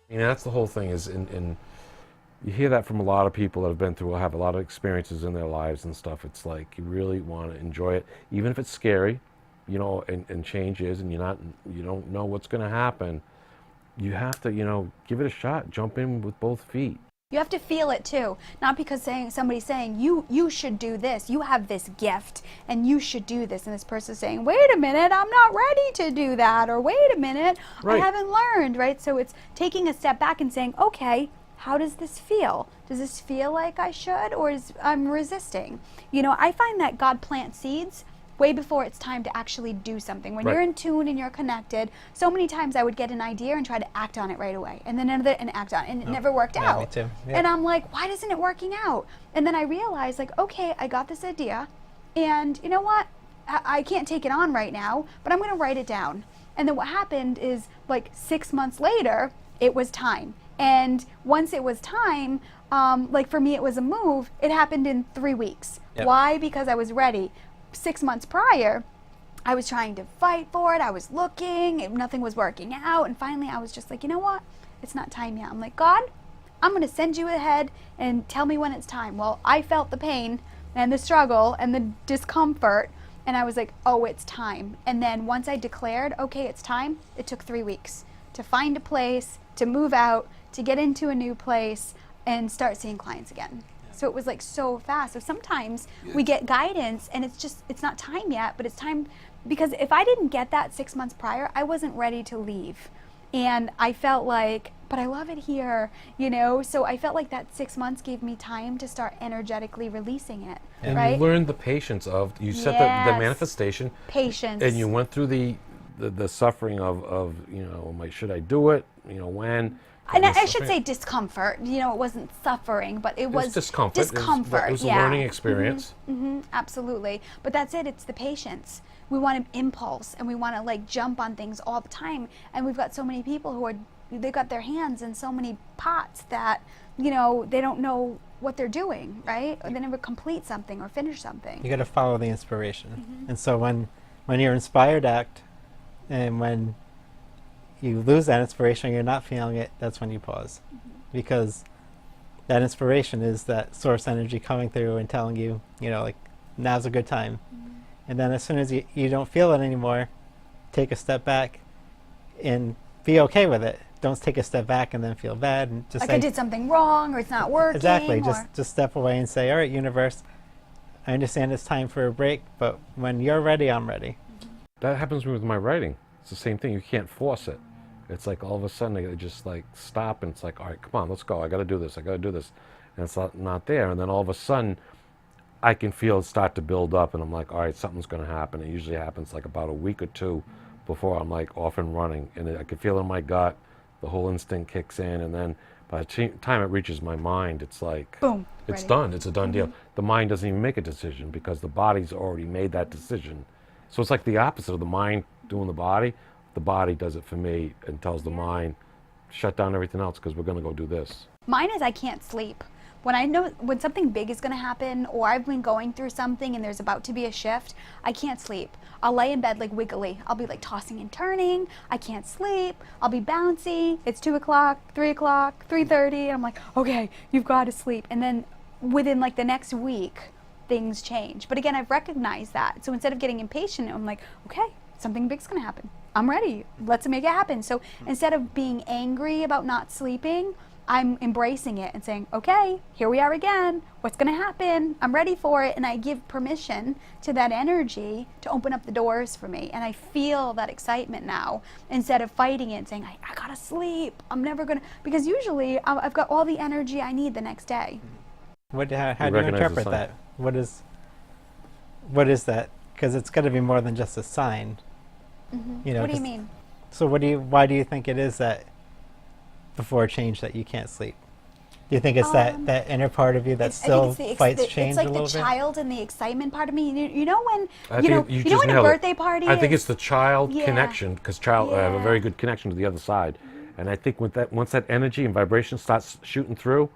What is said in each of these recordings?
You know, that's the whole thing is in you hear that from a lot of people that have been through, have a lot of experiences in their lives and stuff. It's like you really want to enjoy it, even if it's scary, you know, and change is, and you don't know what's going to happen. You have to, you know, give it a shot. Jump in with both feet. You have to feel it too, not because somebody's saying you should do this, you have this gift and you should do this, and this person's saying, wait a minute, I'm not ready to do that, or wait a minute, I Right. haven't learned, right? So it's taking a step back and saying, okay, how does this feel? Does this feel like I should, or is I'm resisting? You know, I find that God plants seeds way before it's time to actually do something. When Right. you're in tune and you're connected, so many times I would get an idea and try to act on it right away, and then another and act on it, and it never worked Yeah, out. me too. Yeah. And I'm like, why isn't it working out? And then I realized, like, okay, I got this idea, and you know what? I can't take it on right now, but I'm going to write it down. And then what happened is, like 6 months later, it was time. And once it was time, like for me, it was a move. It happened in 3 weeks. Yep. Why? Because I was ready. 6 months prior, I was trying to fight for it. I was looking, nothing was working out. And finally, I was just like, you know what? It's not time yet. I'm like, God, I'm going to send you ahead and tell me when it's time. Well, I felt the pain and the struggle and the discomfort. And I was like, oh, it's time. And then once I declared, okay, it's time, it took 3 weeks to find a place, to move out, to get into a new place, and start seeing clients again. So it was like so fast. So sometimes we get guidance and it's not time yet, but it's time, because if I didn't get that 6 months prior, I wasn't ready to leave. And I felt like, but I love it here, you know? So I felt like that 6 months gave me time to start energetically releasing it, And right? you learned the patience of, you set the Yes. manifestation, Patience. and you went through the suffering of you know, should I do it, you know, when. And The I should suffering- say discomfort. You know, it wasn't suffering, but it was discomfort. Discomfort. It was a yeah. learning experience. Absolutely. But that's it. It's the patience. We want an impulse, and we want to like jump on things all the time. And we've got so many people who are, they've got their hands in so many pots that, you know, they don't know what they're doing, right? Or they never complete something or finish something. You got to follow the inspiration. And so when you're inspired to act, and when you lose that inspiration, you're not feeling it, that's when you pause. Because that inspiration is that source energy coming through and telling you, you know, like, now's a good time. And then as soon as you don't feel it anymore, take a step back and be okay with it. Don't take a step back and then feel bad and just Like say, I did something wrong, or it's not working. exactly, Or, just step away and say, all right, universe, I understand it's time for a break, but when you're ready, I'm ready. That happens to me with my writing. It's the same thing. You can't force it. It's like all of a sudden I just like stop, and it's like, all right, come on, let's go. I got to do this. I got to do this. And it's not there. And then all of a sudden I can feel it start to build up, and I'm like, all right, something's going to happen. It usually happens like about a week or two before I'm like off and running. And I can feel it in my gut. The whole instinct kicks in. And then by the time it reaches my mind, it's like, boom, it's ready. done. It's a done deal. The mind doesn't even make a decision because the body's already made that decision. So it's like the opposite of the mind doing the body. The body does it for me and tells the mind, shut down everything else because we're going to go do this. Mine is I can't sleep. When I know when something big is going to happen, or I've been going through something and there's about to be a shift, I can't sleep. I'll lay in bed like wiggly. I'll be like tossing and turning. I can't sleep. I'll be bouncy. It's 2 o'clock, 3 o'clock, 3:30. I'm like, okay, you've got to sleep. And then within like the next week, things change. But again, I've recognized that. So instead of getting impatient, I'm like, okay, something big's going to happen. I'm ready. Let's make it happen. So instead of being angry about not sleeping, I'm embracing it and saying, okay, here we are again. What's going to happen? I'm ready for it. And I give permission to that energy to open up the doors for me. And I feel that excitement now instead of fighting it and saying, I got to sleep. I'm never going to, because usually I've got all the energy I need the next day. How do you recognize the interpret sign. that? What is that? Because it's got to be more than just a sign. You know, What do you 'cause- mean? So why do you think it is that before change that you can't sleep? Do you think it's that inner part of you that I still think it's fights change it's like a little the bit? child and the excitement part of me. You know when I you know think you you know just when a nailed it. birthday party. I think is- it's the child Yeah. connection because child have a Yeah. very good connection to the other side. And I think with that, once that energy and vibration starts shooting through,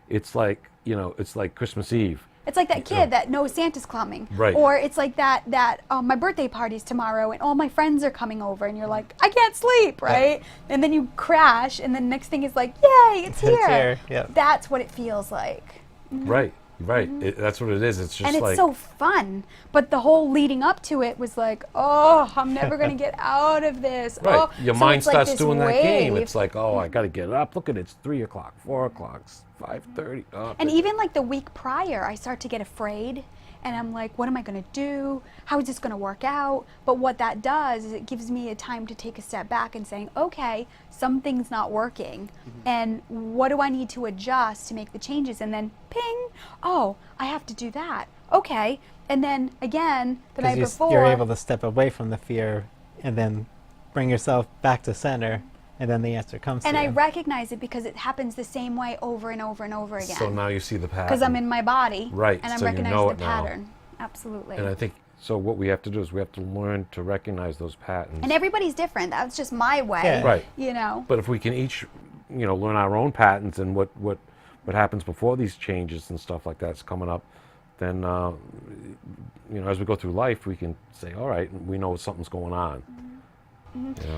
it's like, you know, it's like Christmas Eve. It's like that kid that knows Santa's coming. Right. Or it's like that my birthday party's tomorrow and all my friends are coming over and you're like, I can't sleep, right? And then you crash and then next thing is like, yay, it's here. It's here, yep. That's what it feels like. Right. That's what it is. It's just And it's like so fun. But the whole leading up to it was like, oh, I'm never going to get out of this. right. Oh. Your So mind it's like starts this doing that game. wave. It's like, oh, I got to get up. Look at it. It's 3 o'clock, 4 o'clock, 5:30. Oh, And even like the week prior, I start to get afraid. And I'm like, what am I going to do? How is this going to work out? But what that does is it gives me a time to take a step back and saying, okay, something's not working. And what do I need to adjust to make the changes? And then ping, oh, I have to do that. Okay. And then again, the night before. You're able to step away from the fear and then bring yourself back to center, and then the answer comes and to I you. recognize it because it happens the same way over and over and over again. so now you see the pattern. Because I'm in my body. Right, And I'm so you recognizing know the it now. pattern. Absolutely. And I think so. What we have to do is we have to learn to recognize those patterns. And everybody's different. That's just my way. Yeah. Right. You know. But if we can each, learn our own patterns and what happens before these changes and stuff like that's coming up, then as we go through life, we can say, all right, we know something's going on.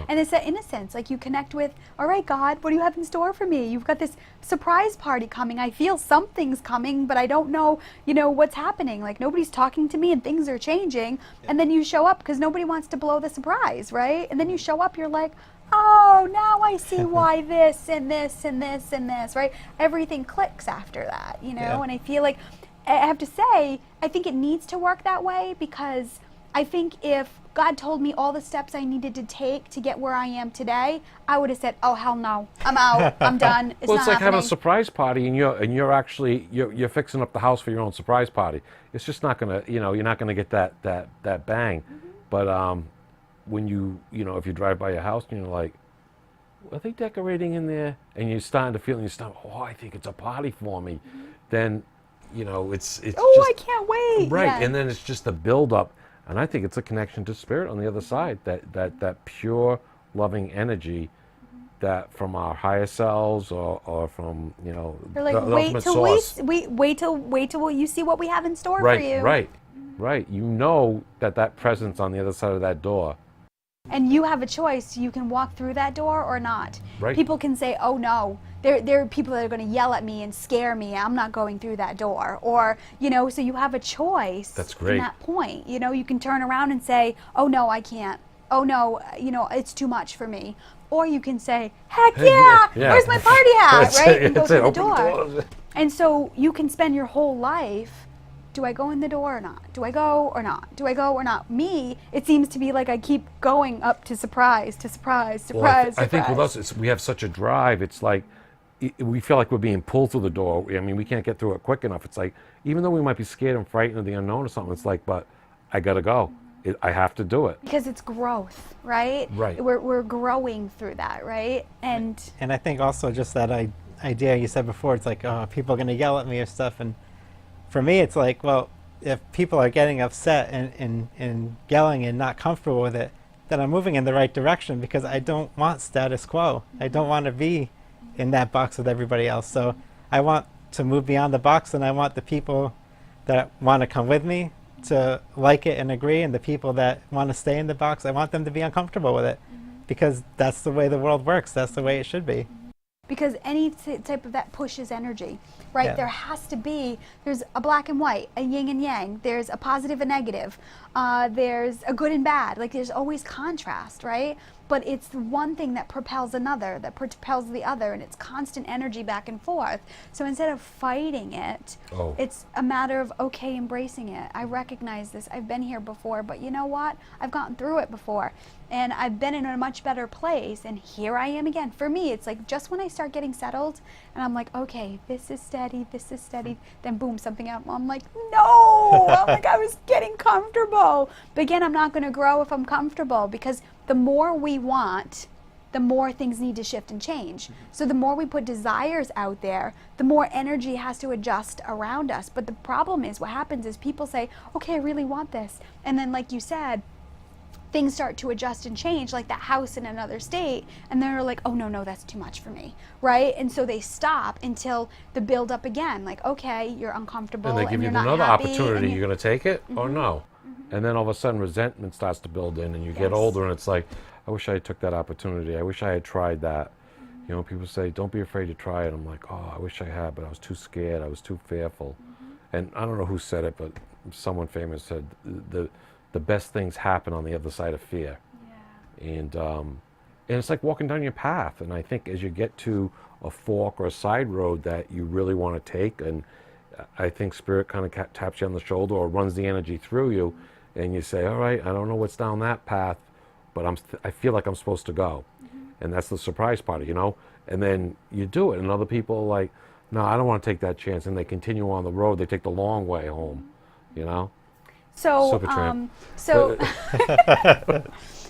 And it's that innocence. Like you connect with, all right, God, what do you have in store for me? You've got this surprise party coming. I feel something's coming, but I don't know, what's happening. Like nobody's talking to me and things are changing. And then you show up because nobody wants to blow the surprise, right? And then you show up, you're like, oh, now I see why this and this and this and this, right? Everything clicks after that, Yeah. And I feel like, I have to say, I think it needs to work that way because I think if God told me all the steps I needed to take to get where I am today, I would have said, "Oh hell no, I'm out, I'm done." It's Well, not it's like having happening. a surprise party, and you're actually you're fixing up the house for your own surprise party. It's just not gonna, you're not gonna get that bang. But when if you drive by your house and you're like, are they decorating in there? And you're starting to feel, oh, I think it's a party for me. Then, it's Oh, just I can't wait. right, Yeah. and then it's just a build up, and I think it's a connection to spirit on the other side. That pure, loving energy, that from our higher selves or from You're like, the wait ultimate till source. wait till you see what we have in store Right, for you. right. You know that presence on the other side of that door. And you have a choice. You can walk through that door or not. Right. People can say, "Oh no." There are people that are going to yell at me and scare me. I'm not going through that door. Or, so you have a choice. That's great. From that point. You can turn around and say, "Oh no, I can't. Oh no, it's too much for me." Or you can say, "Heck yeah, yeah. where's my party hat?" That's right? it, And go that's through it. the Open the door. doors. And so you can spend your whole life, do I go in the door or not? Do I go or not? Do I go or not? Me, it seems to be like I keep going up to surprise, to surprise, Well, surprise, I think with surprise. us, we have such a drive. It's like we feel like we're being pulled through the door. I mean, we can't get through it quick enough. It's like, even though we might be scared and frightened of the unknown or something, it's like, but I gotta go. I have to do it. Because it's growth, right? Right. We're growing through that, right? And And I think also just that idea you said before, it's like, oh, people are going to yell at me or stuff. And for me, it's like, well, if people are getting upset and yelling and not comfortable with it, then I'm moving in the right direction because I don't want status quo. I don't want to be in that box with everybody else. So I want to move beyond the box, and I want the people that want to come with me to like it and agree, and the people that want to stay in the box, I want them to be uncomfortable with it because that's the way the world works. That's the way it should be. because any type of that pushes energy, right? Yeah. There has to be, there's a black and white, a yin and yang, there's a positive and negative, there's a good and bad, like there's always contrast, right? But it's one thing that propels another, that propels the other, and it's constant energy back and forth. So instead of fighting it, Oh. it's a matter of, okay, embracing it. I recognize this, I've been here before, but you know what? I've gotten through it before. And I've been in a much better place, and here I am again. For me, it's like just when I start getting settled, and I'm like, okay, this is steady, then boom, something up. I'm like, no! I'm like, I was getting comfortable. But again, I'm not going to grow if I'm comfortable, because the more we want, the more things need to shift and change. So the more we put desires out there, the more energy has to adjust around us. But the problem is, what happens is people say, okay, I really want this. And then like you said, things start to adjust and change, like that house in another state, and they're like, oh no, that's too much for me, right? And so they stop until the build up again, like, okay, you're uncomfortable And they give you you're not another happy, opportunity. and You're going to take it or no? And then all of a sudden resentment starts to build in, and you get Yes. older, and it's like, I wish I took that opportunity. I wish I had tried that. You know, people say, don't be afraid to try it. I'm like, oh, I wish I had, but I was too scared. I was too fearful. And I don't know who said it, but someone famous said, the best things happen on the other side of fear. Yeah. And it's like walking down your path. And I think as you get to a fork or a side road that you really want to take, and I think Spirit kind of taps you on the shoulder or runs the energy through you, and you say, all right, I don't know what's down that path, but I feel like I'm supposed to go. And that's the surprise part, you know? And then you do it, and other people are like, no, I don't want to take that chance, and they continue on the road. They take the long way home, you know? So, Supertramp.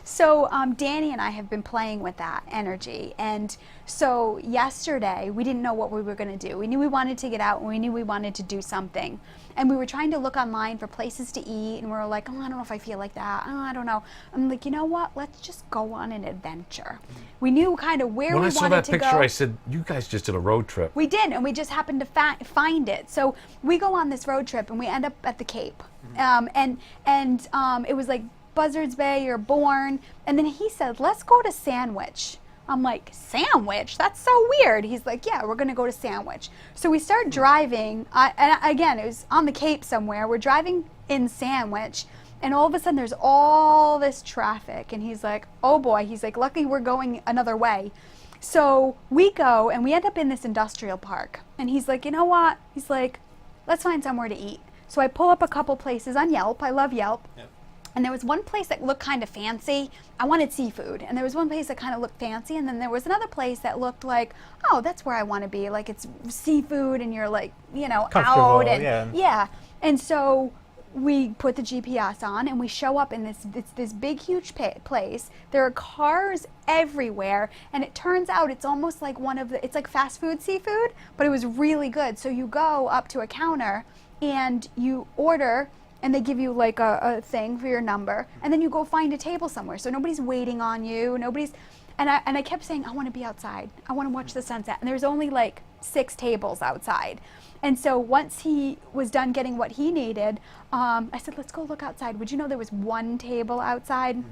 So Danny and I have been playing with that energy, and so yesterday we didn't know what we were going to do. We knew we wanted to get out, and we knew we wanted to do something, and we were trying to look online for places to eat, and we were like, oh, I don't know if I feel like that. Oh, I don't know. I'm like, you know what? Let's just go on an adventure. We knew kind of where When we I saw wanted that to picture, go. I said, you guys just did a road trip. We did, and we just happened to find it. So we go on this road trip, and we end up at the Cape, and it was like Buzzards Bay or Bourne, and then he said, let's go to Sandwich. I'm like, Sandwich? That's so weird. He's like, yeah, we're going to go to Sandwich. So we start driving, and again, it was on the Cape somewhere. We're driving in Sandwich, and all of a sudden there's all this traffic, and he's like, oh boy. He's like, lucky we're going another way. So we go, and we end up in this industrial park, and he's like, you know what? He's like, let's find somewhere to eat. So I pull up a couple places on Yelp. I love Yelp. Yep. And there was one place that looked kind of fancy. I wanted seafood. And there was one place that kind of looked fancy. And then there was another place that looked like, oh, that's where I want to be. Like, it's seafood, and you're like, you know, Comfortable, out. And yeah. And so we put the GPS on, and we show up in this big, huge place. There are cars everywhere. And it turns out it's almost like it's like fast food seafood, but it was really good. So you go up to a counter, and you order, and they give you like a thing for your number, and then you go find a table somewhere. So nobody's waiting on you. And I kept saying, I want to be outside. I want to watch the sunset. And there's only like 6 tables outside. And so once he was done getting what he needed, I said, let's go look outside. Would you know there was one table outside?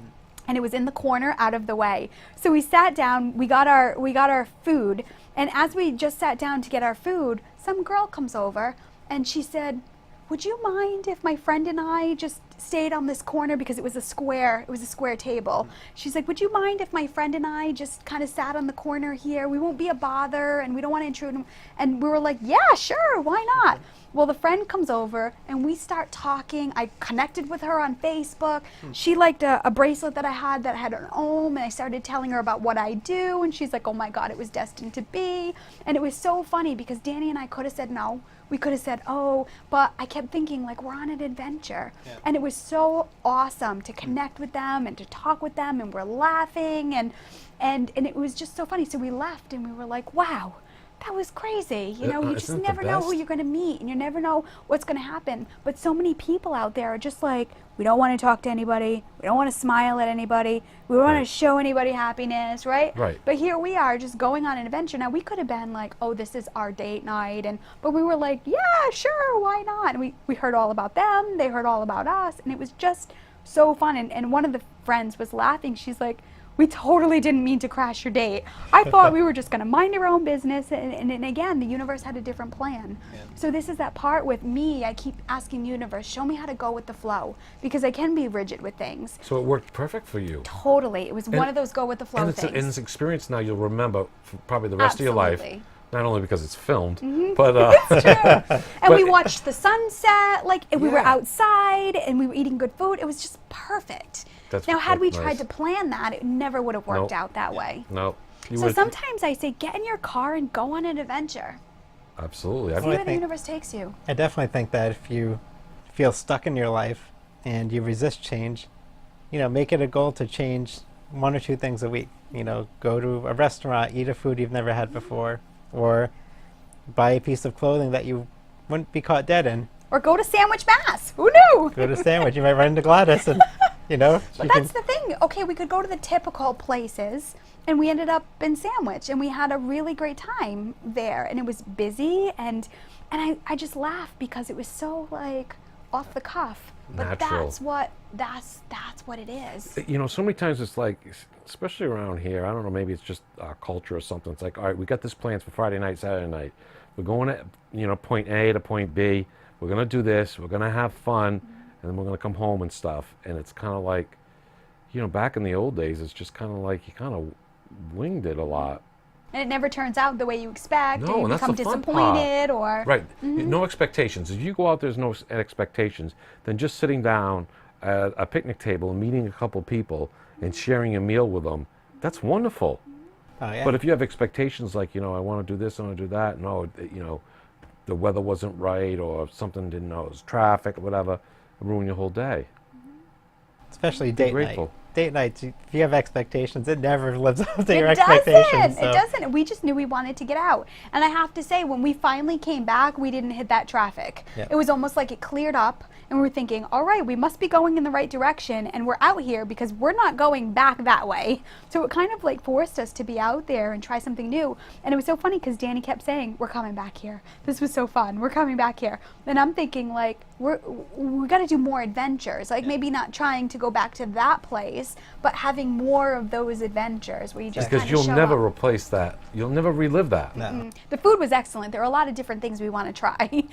And it was in the corner out of the way. So we sat down, we got our food, and as we just sat down to get our food, some girl comes over, and she said, would you mind if my friend and I just stayed on this corner, because it was a square table. She's like, would you mind if my friend and I just kind of sat on the corner here? We won't be a bother, and we don't want to intrude. And we were like, yeah, sure, why not? Well, the friend comes over, and we start talking. I connected with her on Facebook. She liked a bracelet that I had an Om, and I started telling her about what I do, and she's like, oh my God, it was destined to be. And it was so funny, because Danny and I could have said no. We could have said, oh, but I kept thinking, like, we're on an adventure. Yeah. And it was so awesome to connect with them and to talk with them, and we're laughing, and it was just so funny. So we left, and we were like, wow, that was crazy. You know, you just never know who you're going to meet, and you never know what's going to happen. But so many people out there are just like, we don't want to talk to anybody. We don't want to smile at anybody. We don't want to show anybody happiness, right? Right. But here we are just going on an adventure. Now, we could have been like, oh, this is our date night. But we were like, yeah, sure, why not? And we heard all about them. They heard all about us. And it was just so fun. And one of the friends was laughing. She's like, we totally didn't mean to crash your date. I thought we were just going to mind our own business. And again, the universe had a different plan. Yeah. So this is that part with me. I keep asking the universe, show me how to go with the flow, because I can be rigid with things. So it worked perfect for you. Totally. It was one of those go with the flow things. And it's experience now you'll remember for probably the rest of your life. Not only because it's filmed, but it's true. And we watched the sunset, and we were outside, and we were eating good food. It was just perfect. Now, had we tried to plan that, it never would have worked out that way. No. So sometimes I say, get in your car and go on an adventure. Absolutely. See where the universe takes you. I definitely think that if you feel stuck in your life and you resist change, make it a goal to change 1 or 2 things a week. Go to a restaurant, eat a food you've never had before, or buy a piece of clothing that you wouldn't be caught dead in. Or go to Sandwich, Mass. Who knew? Go to Sandwich. You might run into Gladys. And You know? But that's the thing. Okay, we could go to the typical places, and we ended up in Sandwich, and we had a really great time there, and it was busy, and I just laughed because it was so like off the cuff. But Natural. that's what it is. You know, so many times it's like, especially around here, I don't know, maybe it's just our culture or something. It's like, all right, we got this plans for Friday night, Saturday night. We're going to, you know, point A to point B. We're going to do this. We're going to have fun. And then we're going to come home and stuff. And it's kind of like, you know, back in the old days, it's just kind of like you kind of winged it a lot. And it never turns out the way you expect, No, and you and that's become the fun part. disappointed, or Right. No expectations. If you go out there's no expectations, then just sitting down at a picnic table and meeting a couple people and sharing a meal with them, that's wonderful. Oh, yeah. But if you have expectations like, you know, I want to do this, I want to do that, no, you know, the weather wasn't right or something didn't know, it was traffic or whatever, it ruin your whole day. Especially date night. grateful. Date nights, if you have expectations, it never lives up to it your doesn't. expectations. It doesn't. We just knew we wanted to get out. And I have to say, when we finally came back, we didn't hit that traffic. Yeah. It was almost like it cleared up, and we were thinking, all right, we must be going in the right direction, and we're out here because we're not going back that way. So it kind of like forced us to be out there and try something new. And it was so funny because Danny kept saying, we're coming back here. This was so fun. We're coming back here. And I'm thinking, like, we got to do more adventures. Like, maybe not trying to go back to that place, but having more of those adventures where you just Because kind you'll of show never up. replace that. You'll never relive that. No. The food was excellent. There are a lot of different things we want to try.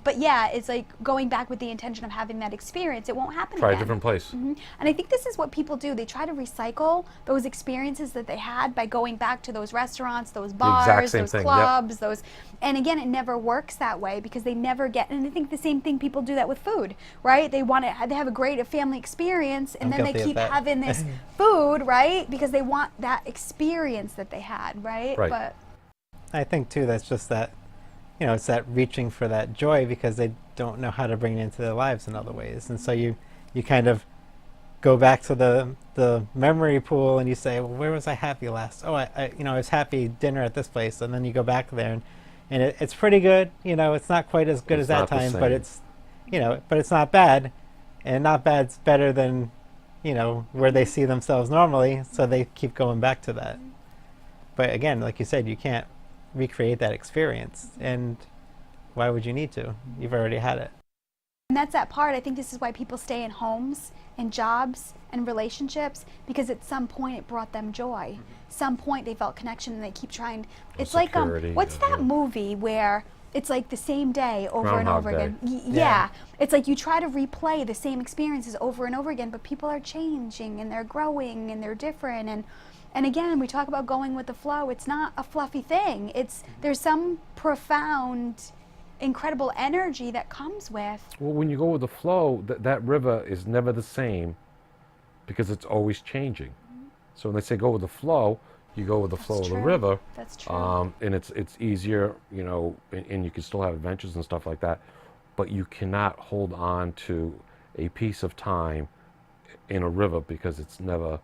But yeah, it's like going back with the intention of having that experience. It won't happen Try a again. different place. And I think this is what people do. They try to recycle those experiences that they had by going back to those restaurants, those bars, same those thing, yep. clubs, those. And again, it never works that way because they never get. And I think the same thing people do that with food, right? They want to. They have a great family experience, and I'm then they guilty of keep that. having this food, right? Because they want that experience that they had, right? Right. But I think too that's just that, you know, it's that reaching for that joy because they don't know how to bring it into their lives in other ways, and so you kind of go back to the memory pool and you say, well, where was I happy last? Oh, I you know, I was happy dinner at this place, and then you go back there and it's pretty good. You know, it's not quite as good It's as that not the time, same. but it's, you know, but it's not bad, and not bad's better than, you know, where they see themselves normally, so they keep going back to that. But again, like you said, you can't recreate that experience, and why would you need to? You've already had it. And that's that part. I think this is why people stay in homes and jobs and relationships, because at some point it brought them joy. Some point they felt connection and they keep trying. It's like, security, what's yeah. that movie where it's like the same day over and Groundhog over again? Day. Yeah. It's like you try to replay the same experiences over and over again, but people are changing and they're growing and they're different. And again, we talk about going with the flow. It's not a fluffy thing. There's some profound, incredible energy that comes with. Well, when you go with the flow, that river is never the same because it's always changing. So when they say go with the flow, you go with the flow of the true. river. That's true. And it's easier, you know, and you can still have adventures and stuff like that, but you cannot hold on to a piece of time in a river because it's never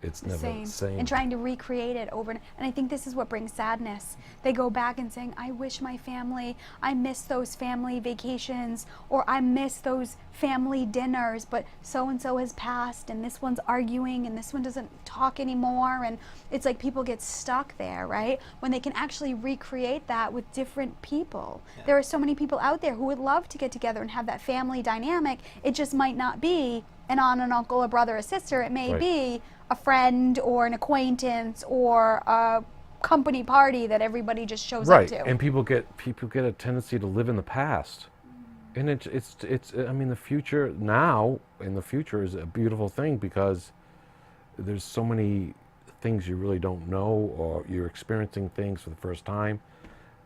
the same. And trying to recreate it over and I think this is what brings sadness. They go back and saying, I wish my family, I miss those family vacations, or I miss those family dinners, but so and so has passed and this one's arguing and this one doesn't talk anymore, and it's like people get stuck there, right? When they can actually recreate that with different people. Yeah. There are so many people out there who would love to get together and have that family dynamic. It just might not be an aunt, an uncle, a brother, a sister. It may Right. be a friend or an acquaintance or a company party that everybody just shows Right, up to. and people get a tendency to live in the past, and it's I mean the future now and the future is a beautiful thing because there's so many things you really don't know, or you're experiencing things for the first time,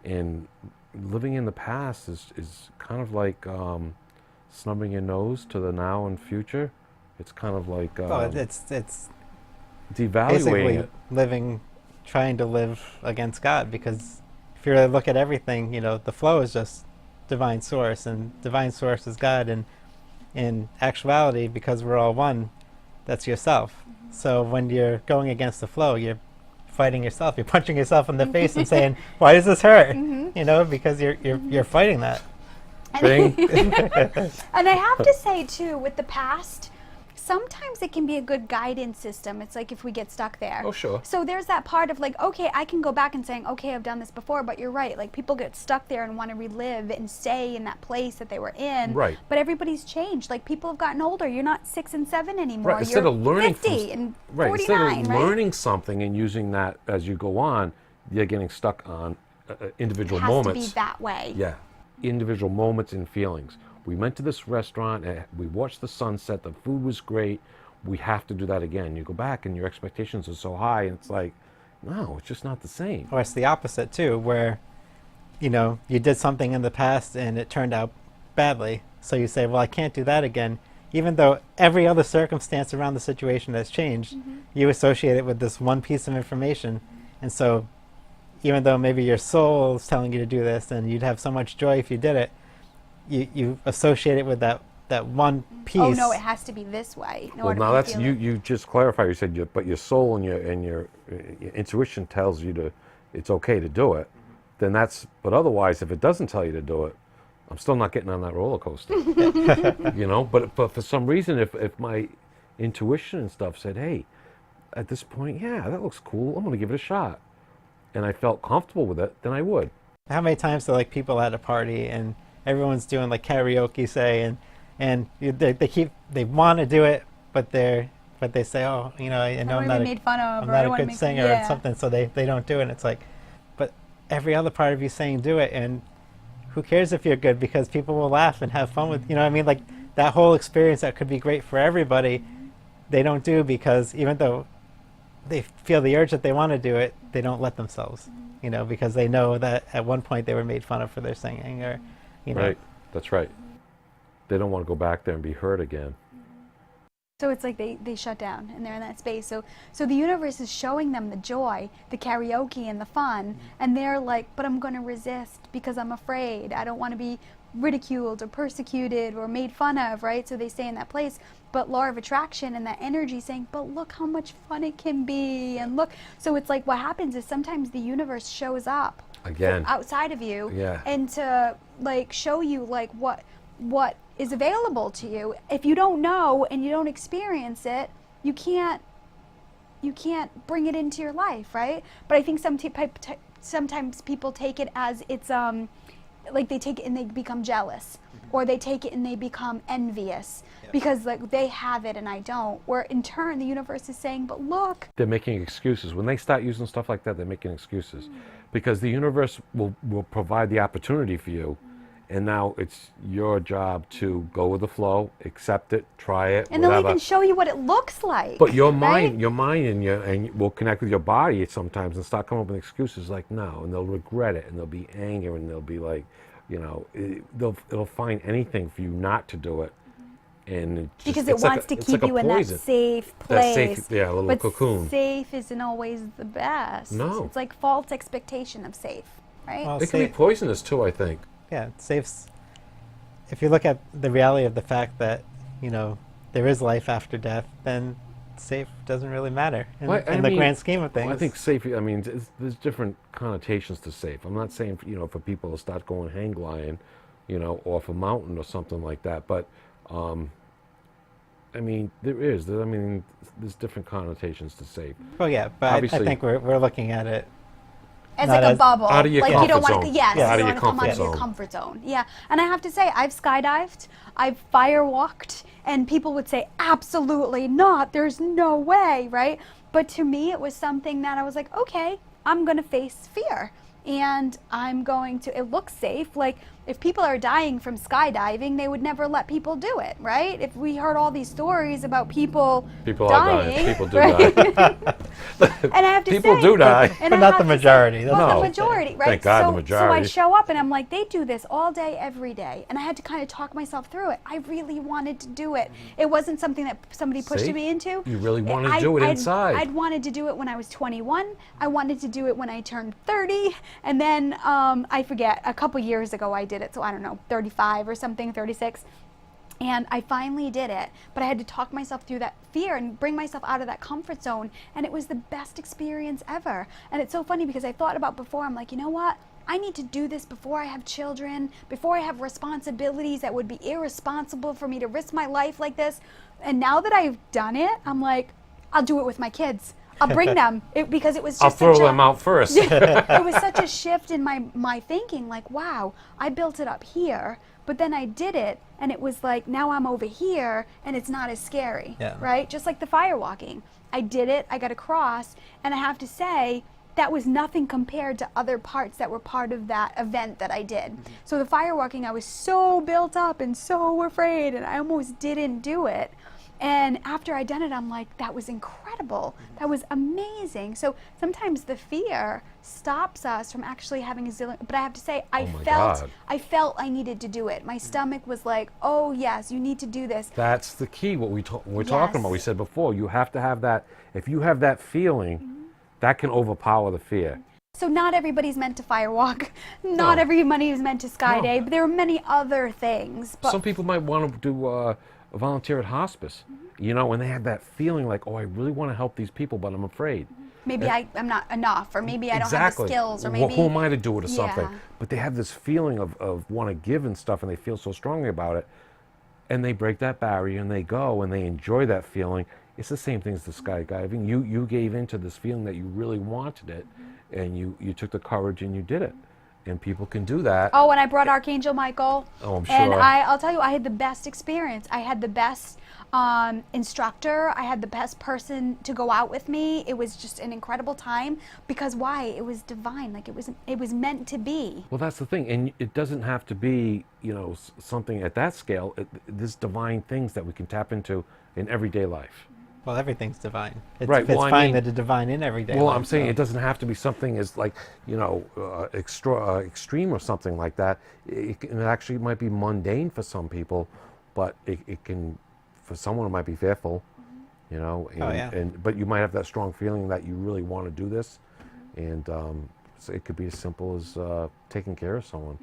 and living in the past is kind of like snubbing your nose to the now and future. It's kind of like It's devaluing basically it. trying to live against God, because if you really look at everything, you know, the flow is just divine source, and divine source is God, and in actuality, because we're all one, that's yourself. So when you're going against the flow, you're fighting yourself. You're punching yourself in the face and saying, "Why does this hurt?" You know, because you're fighting that. Bing. And I have to say too, with the past, sometimes it can be a good guidance system. It's like if we get stuck there. Oh, sure. So there's that part of like, okay, I can go back and saying, okay, I've done this before, but you're right. Like people get stuck there and want to relive and stay in that place that they were in. Right. But everybody's changed. Like people have gotten older. You're not 6 and 7 anymore. Right. Instead You're of learning 50 from, and right. 49, Instead of right? learning something and using that as you go on, you're getting stuck on individual It has moments. to be that way. Yeah, individual moments and feelings. We went to this restaurant, we watched the sunset, the food was great. We have to do that again. You go back and your expectations are so high, and it's like, no, it's just not the same. Or it's the opposite too, where, you know, you did something in the past and it turned out badly. So you say, well, I can't do that again. Even though every other circumstance around the situation has changed, you associate it with this one piece of information. And so even though maybe your soul is telling you to do this and you'd have so much joy if you did it, you associate it with that one piece. Oh no, it has to be this way. In Well, order now to that's feel you. it. You just clarified. You said, but your soul and your intuition tells you to, it's okay to do it. Then that's. But otherwise, if it doesn't tell you to do it, I'm still not getting on that roller coaster. You know. But for some reason, if my intuition and stuff said, hey, at this point, yeah, that looks cool. I'm going to give it a shot, and I felt comfortable with it, then I would. How many times are like people at a party and everyone's doing like karaoke, say, and they want to do it, but they say, oh, you know, I know I I'm don't not wanna be made fun of, I'm or I not don't a wanna good make- singer yeah. or something, so they don't do it. And it's like, but every other part of you saying do it, and who cares if you're good, because people will laugh and have fun with, you know what I mean? Like that whole experience that could be great for everybody, they don't do because even though they feel the urge that they want to do it, they don't let themselves, you know, because they know that at one point they were made fun of for their singing, or, you know. Right. That's right. They don't want to go back there and be hurt again. So it's like they shut down and they're in that space. So the universe is showing them the joy, the karaoke and the fun, and they're like, but I'm going to resist because I'm afraid. I don't want to be ridiculed or persecuted or made fun of, right? So they stay in that place. But law of attraction and that energy saying, but look how much fun it can be, and look. So it's like what happens is sometimes the universe shows up Again. outside of you, Yeah. and to like show you like what is available to you. If you don't know and you don't experience it, you can't bring it into your life, right? But I think sometimes people take it as it's like they take it and they become jealous, or they take it and they become envious because like they have it and I don't. Where in turn the universe is saying, but look. They're making excuses. When they start using stuff like that, they're making excuses. Because the universe will provide the opportunity for you. And now it's your job to go with the flow, accept it, try it, And they'll whatever. even show you what it looks like. But your right? mind and will connect with your body sometimes and start coming up with excuses like no, and they'll regret it, and they'll be angry, and they'll be like, you know, it'll find anything for you not to do it. And it just, Because it it's like wants to it's keep like a you in that poison. safe That place. safe, yeah, a little but cocoon. safe isn't always the best. No. It's like false expectation of safe, right? Well, It can be poisonous too, I think. Yeah, it saves. If you look at the reality of the fact that, you know, there is life after death, then safe doesn't really matter in, Well, I in the mean, grand scheme of things. Well, I think safe, I mean, there's different connotations to safe. I'm not saying, you know, for people to start going hang gliding, you know, off a mountain or something like that. But, I mean, there's different connotations to safe. Well, yeah, but I Obviously- think we're looking at it. As not like a as- bubble. Out of your like you don't comfort want to, zone. yes, Yeah, out you of don't your want to come comfort out of your zone. comfort zone. Yeah. And I have to say, I've skydived, I've firewalked, and people would say, absolutely not, there's no way, right? But to me, it was something that I was like, okay, I'm going to face fear. And I'm going to, it looks safe. Like, if people are dying from skydiving, they would never let people do it, right? If we heard all these stories about people People dying, are dying. People do right? die. And I have to People say, do die. and But I not have the to say- majority. That's Well, No. the majority, right? Thank God, the So I majority. show up and I'm like, they do this all day, every day, and I had to kind of talk myself through it. I really wanted to do it. It wasn't something that somebody pushed See? me into. You really wanted to do it inside. I'd wanted to do it when I was 21. I wanted to do it when I turned 30, and then I forget, a couple years ago I did it. So I don't know, 35 or something, 36. And I finally did it, but I had to talk myself through that fear and bring myself out of that comfort zone. And it was the best experience ever. And it's so funny because I thought about before, I'm like, you know what? I need to do this before I have children, before I have responsibilities that would be irresponsible for me to risk my life like this. And now that I've done it, I'm like, I'll do it with my kids. I'll bring them because it was just I'll throw such them out first. it was such a shift in my thinking, like, wow, I built it up here, but then I did it, and it was like, now I'm over here, and it's not as scary, Yeah. right? Just like the fire walking. I did it, I got across, and I have to say, that was nothing compared to other parts that were part of that event that I did. So the fire walking, I was so built up and so afraid, and I almost didn't do it. And after I done it, I'm like, that was incredible. That was amazing. So sometimes the fear stops us from actually having a zillion. But I have to say, Oh my God. I felt I needed to do it. My stomach was like, oh yes, you need to do this. That's the key. What we're talking about. We Yes. said before, you have to have that. If you have that feeling, that can overpower the fear. So not everybody's meant to firewalk. Not No. everybody is meant to skydive. There are many other things. But Some people might want to do a volunteer at hospice. You know, when they have that feeling like, oh, I really want to help these people, but I'm afraid. maybe I'm not enough, or maybe I don't Exactly. have the skills, or Well, maybe who am I to do it or something? Yeah. But they have this feeling of want to give and stuff, and they feel so strongly about it, and they break that barrier and they go and they enjoy that feeling. It's the same thing as the skydiving. You gave into this feeling that you really wanted it, and you took the courage and you did it. And people can do that. Oh, and I brought Archangel Michael. Oh, I'm And sure. I'll tell you, I had the best experience. I had the best instructor. I had the best person to go out with me. It was just an incredible time because why? It was divine. Like it was meant to be. Well, that's the thing, and it doesn't have to be, you know, something at that scale. There's divine things that we can tap into in everyday life. Well, everything's divine. It's, Right, It's well, I fine mean- that it's divine in everyday Well, life, I'm saying so- it doesn't have to be something as like, you know, extreme or something like that. It actually might be mundane for some people, but it can, for someone, it might be fearful, you know. And, Oh, yeah. but you might have that strong feeling that you really want to do this, and so it could be as simple as taking care of someone.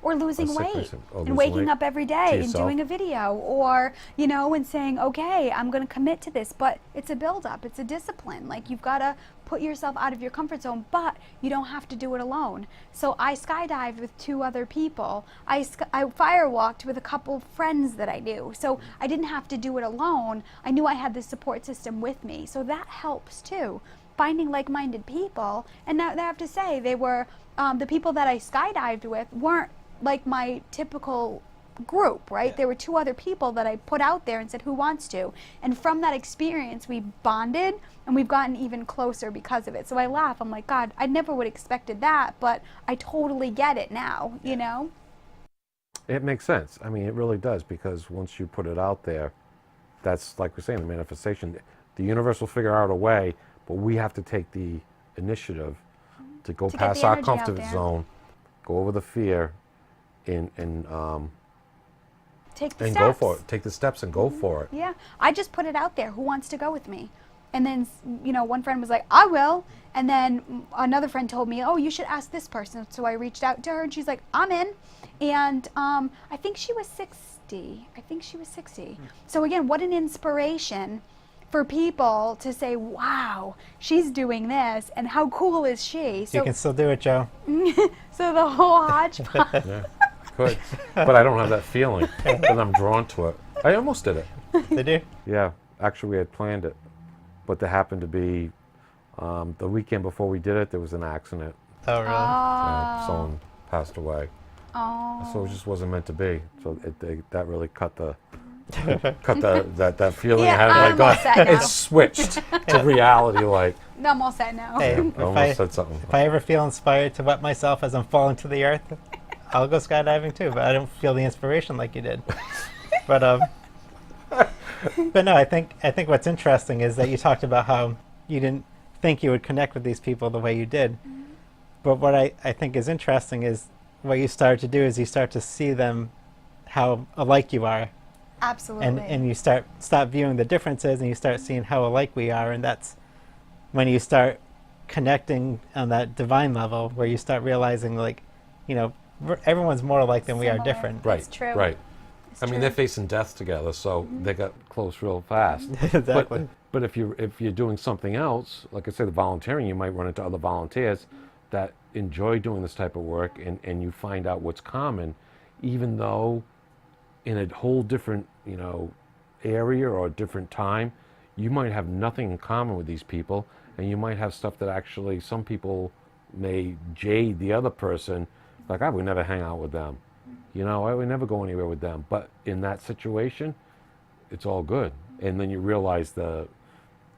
Or losing sick weight person. Oh, and losing waking weight up every to day and yourself. doing a video, or you know, and saying, okay, I'm going to commit to this. But it's a build-up. It's a discipline. Like you've got to put yourself out of your comfort zone, but you don't have to do it alone. So I skydived with 2 other people. I firewalked with a couple friends that I knew. So I didn't have to do it alone. I knew I had the support system with me. So that helps too. Finding like-minded people. And now I have to say, they were the people that I skydived with weren't like my typical group, right? Yeah. There were 2 other people that I put out there and said, who wants to? And from that experience, we bonded and we've gotten even closer because of it. So I laugh. I'm like, God, I never would have expected that, but I totally get it now, you know? It makes sense. I mean, it really does, because once you put it out there, that's like we're saying, the manifestation. The universe will figure out a way, but we have to take the initiative to go To get past the our energy out comfort there. zone, go over the fear, and Take the and steps. go for it. Take the steps and go for it. Yeah, I just put it out there. Who wants to go with me? And then, you know, one friend was like, I will. And then another friend told me, oh, you should ask this person. So I reached out to her and she's like, I'm in. And I think she was 60. So again, what an inspiration for people to say, wow, she's doing this. And how cool is she? You So, can still do it, Joe. so the whole hodgepodge. Yeah, could. But I don't have that feeling, and I'm drawn to it. I almost did it. Did you? Yeah, actually, we had planned it, but there happened to be the weekend before we did it. There was an accident. Oh, really? And someone passed away. Oh. So it just wasn't meant to be. So that really cut the that feeling Yeah, I had. I'm all set now. It switched to reality. Like I'm all set now. Hey, I if almost said something. if I ever feel inspired to wet myself as I'm falling to the earth, I'll go skydiving too. But I don't feel the inspiration like you did. But no, I think what's interesting is that you talked about how you didn't think you would connect with these people the way you did. But what I think is interesting is what you start to do is you start to see them how alike you are. Absolutely. And you stop viewing the differences and you start seeing how alike we are, and that's when you start connecting on that divine level where you start realizing, like, you know, everyone's more alike than we are Similar. different. Right. It's true. Right. It's I mean, true. they're facing death together, so they got close real fast. Exactly. But if you're doing something else, like I said, the volunteering, you might run into other volunteers. that enjoy doing this type of work, and you find out what's common, even though in a whole different, area or a different time, you might have nothing in common with these people, and you might have stuff that actually some people may jade the other person, like, I would never hang out with them. I would never go anywhere with them. But in that situation, it's all good. And then you realize the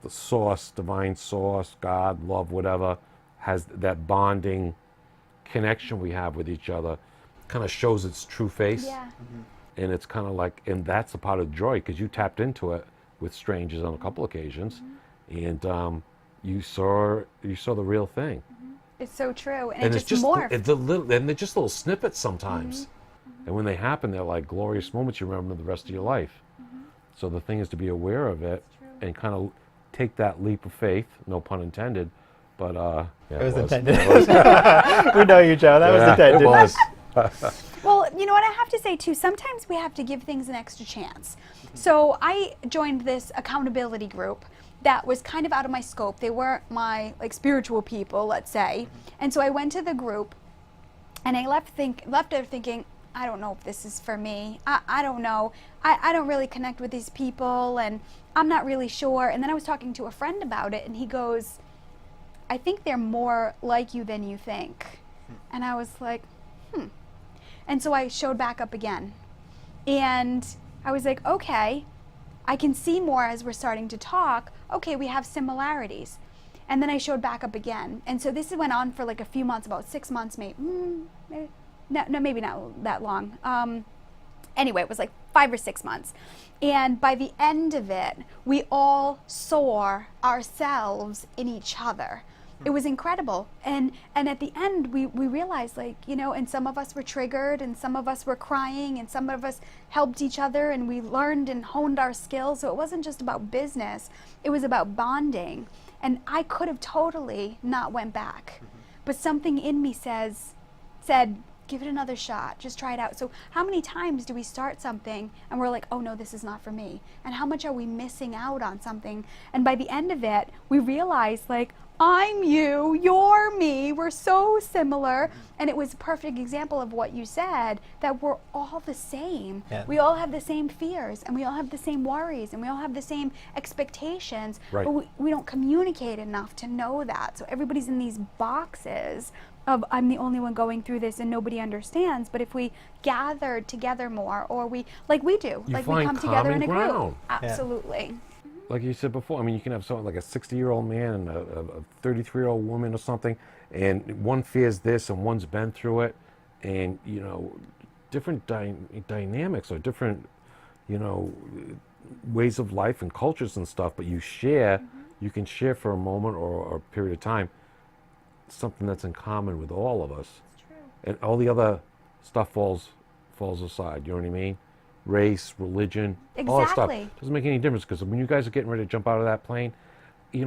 source, divine source, God, love, whatever, has that bonding connection we have with each other, kind of shows its true face. Yeah. And it's kind of like, and that's a part of joy, because you tapped into it with strangers on a couple occasions, and you saw the real thing. It's so true, and And it just morphed. and they're just little snippets sometimes, and when they happen, they're like glorious moments you remember the rest of your life. So the thing is to be aware of it and kind of take that leap of faith, no pun intended, but yeah, It was intended. It was. We know you, Joe. That was Yeah, intended. it was. Well, you know what I have to say too, sometimes we have to give things an extra chance. So I joined this accountability group that was kind of out of my scope. They weren't my spiritual people, let's say. And so I went to the group and I left there thinking, I don't know if this is for me. I don't know. I don't really connect with these people, and I'm not really sure. And then I was talking to a friend about it, and he goes, I think they're more like you than you think. And I was like, And so I showed back up again. And I was like, okay, I can see more as we're starting to talk. Okay, we have similarities. And then I showed back up again. And so this went on for a few months, about 6 months, maybe. No, maybe not that long. Anyway, it was 5 or 6 months. And by the end of it, we all saw ourselves in each other. It was incredible. And at the end, we realized, and some of us were triggered, and some of us were crying, and some of us helped each other, and we learned and honed our skills. So it wasn't just about business. It was about bonding. And I could have totally not went back. But something in me said, give it another shot. Just try it out. So how many times do we start something and we're like, oh no, this is not for me? And how much are we missing out on something? And by the end of it, we realize I'm you, you're me, we're so similar. And it was a perfect example of what you said, that we're all the same. Yeah. We all have the same fears, and we all have the same worries, and we all have the same expectations, Right. but we don't communicate enough to know that. So everybody's in these boxes of, I'm the only one going through this and nobody understands. But if we gathered together more, or we do, You we find come together in common a ground. group. Absolutely. Like you said before, you can have someone like a 60-year-old man and a 33-year-old woman or something, and one fears this and one's been through it, and different dynamics or different ways of life and cultures and stuff, but you share, you can share for a moment or a period of time something that's in common with all of us. It's true. And all the other stuff falls aside, you know what I mean? Race, religion, all that stuff Exactly. doesn't make any difference, because when you guys are getting ready to jump out of that plane, I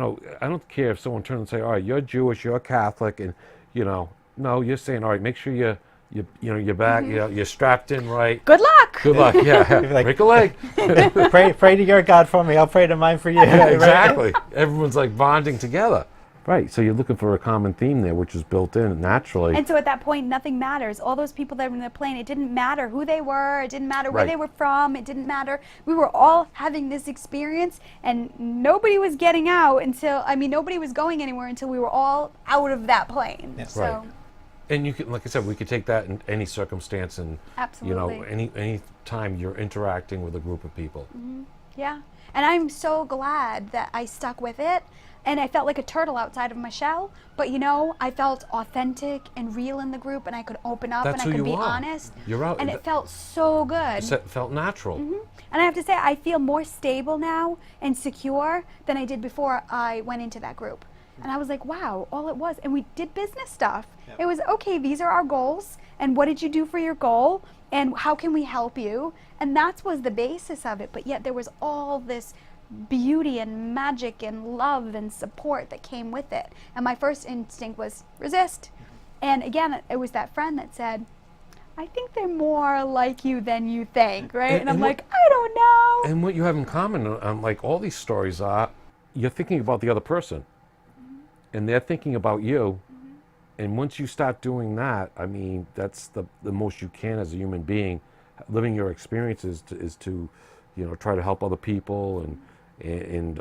don't care if someone turns and say, all right, you're Jewish, you're Catholic, and no, you're saying, all right, make sure you're back, you're strapped in right. Good luck. Good luck. Yeah, You're like- break a leg. pray to your God for me. I'll pray to mine for you. Yeah, Right? exactly. Everyone's bonding together. Right. So you're looking for a common theme there, which is built in naturally. And so at that point, nothing matters. All those people that were in the plane, it didn't matter who they were. It didn't matter where Right. they were from. It didn't matter. We were all having this experience, and nobody was getting out nobody was going anywhere until we were all out of that plane. Yeah. So, Right. And you can, like I said, we could take that in any circumstance, and Absolutely. any time you're interacting with a group of people. yeah. And I'm so glad that I stuck with it. And I felt like a turtle outside of my shell, but I felt authentic and real in the group, and I could open up That's and I who could you be are. honest. You're out. And it felt so good. It felt natural. And I have to say, I feel more stable now and secure than I did before I went into that group. And I was like, wow, all it was. And we did business stuff. Yep. It was, okay, these are our goals. And what did you do for your goal? And how can we help you? And that was the basis of it. But yet there was all this beauty and magic and love and support that came with it. And my first instinct was resist. And again, it was that friend that said, I think they're more like you than you think, right? And I'm and like, I don't know. And what you have in common, like all these stories are, you're thinking about the other person, and they're thinking about you, And once you start doing that, I mean, that's the most you can as a human being. Living your experiences is to, you know, try to help other people and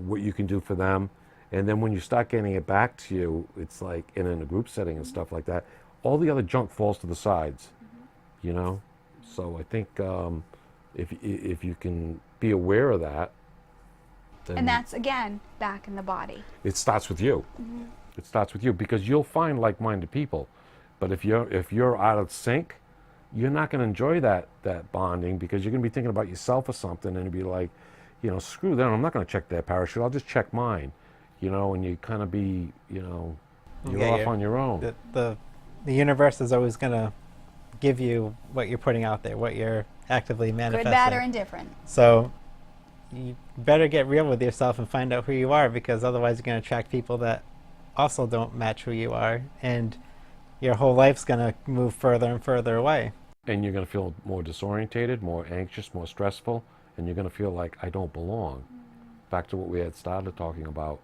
what you can do for them. And then when you start getting it back to you, it's like, and in a group setting and stuff like that, all the other junk falls to the sides, you know? So I think if you can be aware of that, then And that's, again, back in the body. it starts with you. It starts with you because you'll find like-minded people. But if you're out of sync, you're not going to enjoy that bonding because you're going to be thinking about yourself or something and be like, you know, screw them. I'm not going to check their parachute. I'll just check mine, you know. And you kind of be, you know, you're Yeah, off on your own. The universe is always going to give you what you're putting out there, what you're actively manifesting. Good, bad, or indifferent. So you better get real with yourself and find out who you are, because otherwise you're going to attract people that also don't match who you are, and your whole life's going to move further and further away. And you're going to feel more disorientated, more anxious, more stressful, and you're going to feel like I don't belong. Back to what we had started talking about,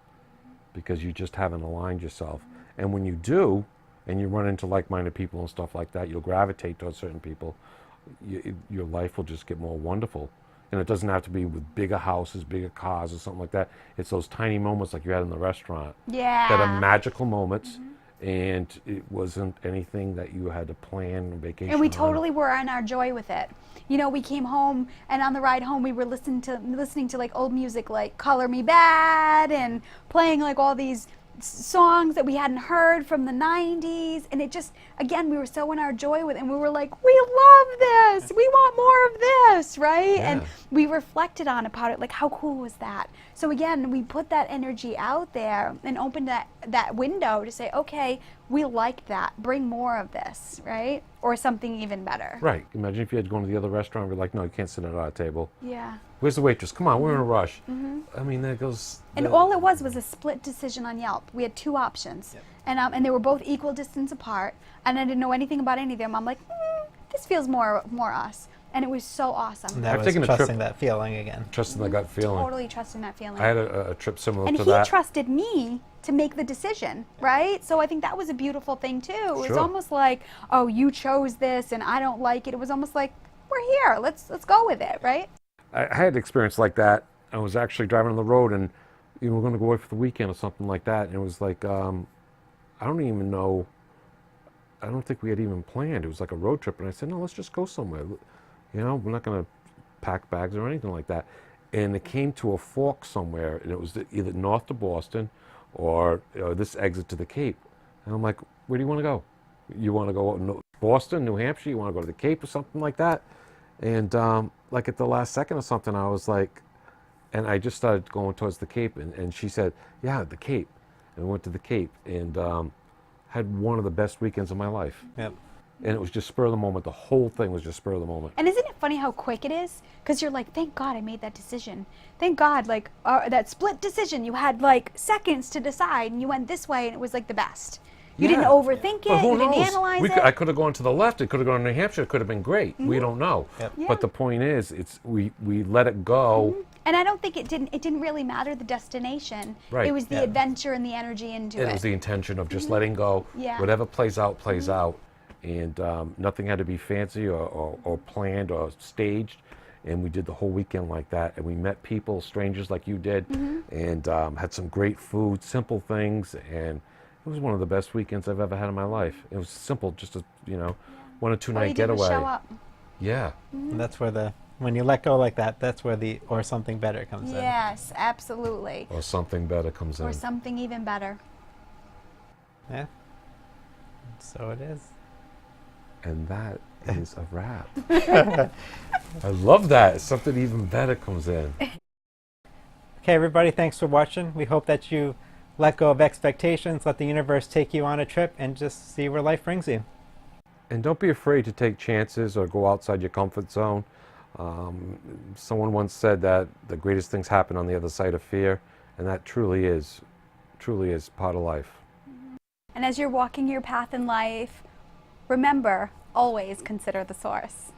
because you just haven't aligned yourself. And when you do, and you run into like-minded people and stuff like that, you'll gravitate towards certain people. Your life will just get more wonderful. And it doesn't have to be with bigger houses, bigger cars, or something like that. It's those tiny moments like you had in the restaurant Yeah. that are magical moments, and it wasn't anything that you had to plan vacation And we on. totally were in our joy with it. You know, we came home, and on the ride home, we were listening to like old music, like "Color Me Bad," and playing like all these songs that we hadn't heard from the 90s. And it just, again, we were so in our joy with it, and we were like, we love this, we want more of this, right? Yeah. And we reflected on about it, like, how cool was that? So again, we put that energy out there and opened that window to say, okay, we like that, bring more of this, right? Or something even better. Right. Imagine if you had to go to the other restaurant and be like, no, you can't sit at our table. Yeah. Where's the waitress? Come on, we're in a rush. I mean, there goes... And all it was a split decision on Yelp. We had two options, and they were both equal distance apart. And I didn't know anything about any of them. I'm like, this feels more us, and it was so awesome. And that I've was taken a trip- trusting that feeling again. Trusting the gut feeling. Totally trusting that feeling. I had a trip similar and to he that. trusted me to make the decision, right? So I think that was a beautiful thing too. It was Sure. almost like, oh, you chose this, and I don't like it. It was almost like, we're here. Let's go with it, right? I had an experience like that. I was actually driving on the road, and you know, we're going to go away for the weekend or something like that. And it was like, I don't even know. I don't think we had even planned. It was like a road trip, and I said, no, let's just go somewhere. You know, we're not going to pack bags or anything like that. And it came to a fork somewhere, and it was either north to Boston or this exit to the Cape. And I'm like, where do you want to go? You want to go Boston, New Hampshire? You want to go to the Cape or something like that? And like at the last second or something, I was like, and I just started going towards the Cape, and she said, yeah, the Cape. And we went to the Cape, and had one of the best weekends of my life. Yep. And it was just spur of the moment. The whole thing was just spur of the moment. And isn't it funny how quick it is? Because you're like, thank God I made that decision. Thank God, like, that split decision. You had, like, seconds to decide, and you went this way, and it was, like, the best. You didn't Yeah. overthink But it. who You didn't knows? analyze it. I could have gone to the left. It could have gone to New Hampshire. It could have been great. We don't know. Yep. Yeah. But the point is, we let it go. And I don't think it didn't really matter the destination. Right. It was the Yeah. adventure and the energy into it. It was the intention of just letting go. Yeah. Whatever plays out, plays out. And nothing had to be fancy or planned or staged. And we did the whole weekend like that. And we met people, strangers like you did, and had some great food, simple things. And it was one of the best weekends I've ever had in my life. It was simple, just a, 1 or 2 All you night did was getaway. show up. Yeah. And that's where when you let go like that, that's where the or something better comes in. Yes, absolutely. Or something better comes Or in. something even better. Yeah. So it is. And that is a wrap. I love that. Something even better comes in. Okay, everybody, thanks for watching. We hope that you let go of expectations, let the universe take you on a trip, and just see where life brings you. And don't be afraid to take chances or go outside your comfort zone. Someone once said that the greatest things happen on the other side of fear, and that truly is part of life. And as you're walking your path in life, remember, always consider the source.